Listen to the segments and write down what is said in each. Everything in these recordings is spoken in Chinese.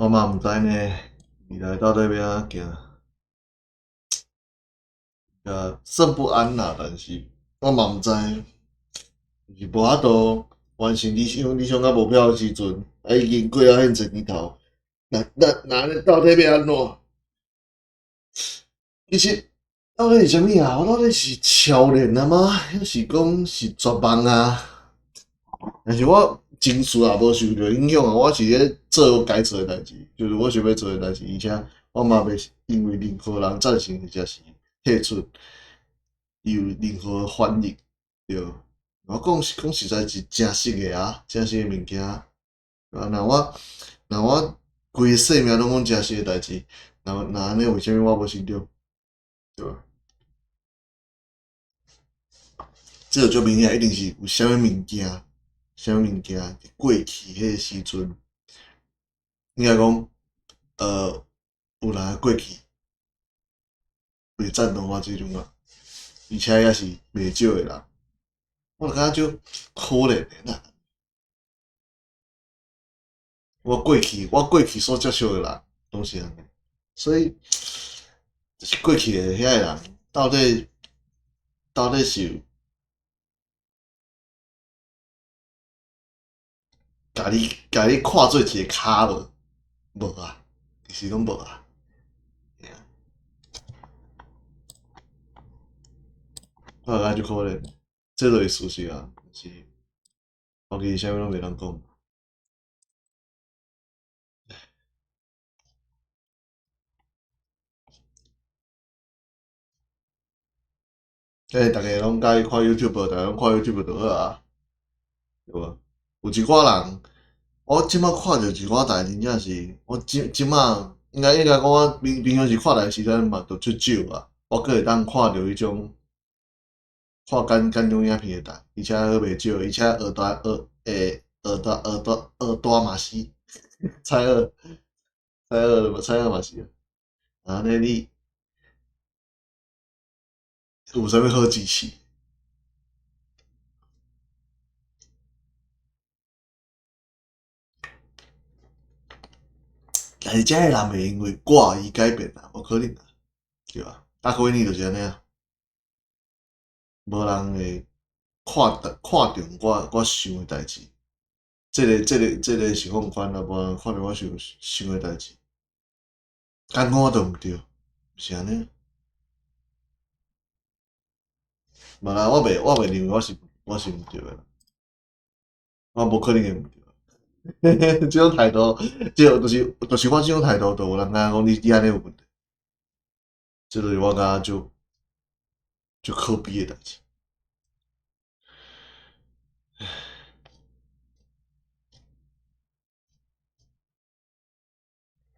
我嘛毋知呢，未来到底要安怎行，甚不安啦。但是我嘛毋知，就是无法度完成理想甲目标的时阵，已经过了遐侪年头，那到底要安怎？其实到底是啥物啊？我到底是超练啊吗？还是讲是绝望啊？但是我情绪也无受到影响啊，我是咧做我该做的代志，就是我想要做的代志，而且我嘛袂因为任何人赞成或者是退出，有任何反应，对。我讲实在是真实的啊，真实的物件啊。若我规个生命拢讲真实的代志，那安尼为虾米我无成长，对吧？这就明显一定是有啥物物件，啥物物件过去迄个时阵，应该讲有人过去袂赞同我即种啊，而且也是袂少诶人，我就感觉就可怜诶啦。我过去所接触诶人拢是安尼，所以就是过去诶遐个人到底是甲你看做一个骹无啊？其实拢无啊。我就感觉就可怜，这就是事实啊。是后期啥物拢袂当讲。逐个拢介意看 YouTube，逐个拢看 YouTube 就好啊，对无？有一寡人，我即摆看着一寡代真正是，我即摆应该讲我平常时看代时间嘛就足少啊，我阁会当看着迄种看感动影片诶台，而且佫袂少，而且耳大嘛是，蔡锷蔡锷嘛是啊，安尼你有啥物好支持？但是遮个人袂因为我而改变啊，无可能啊，对吧？大概你就是安尼啊，无人会看中我想诶代志，这个是放宽啊，无人看中我想诶代志，敢讲我都毋对，是安尼。无啦，我袂认为我是毋对诶，我无可能会毋对。即种态度，就是我即种态度，就有人感觉讲你安尼有问题，这就是我感觉就可悲诶代志，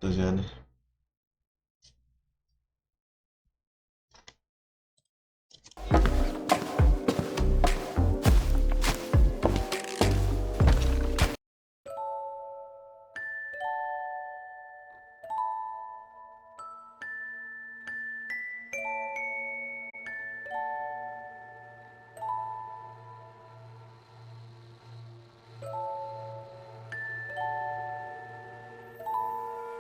就是安尼。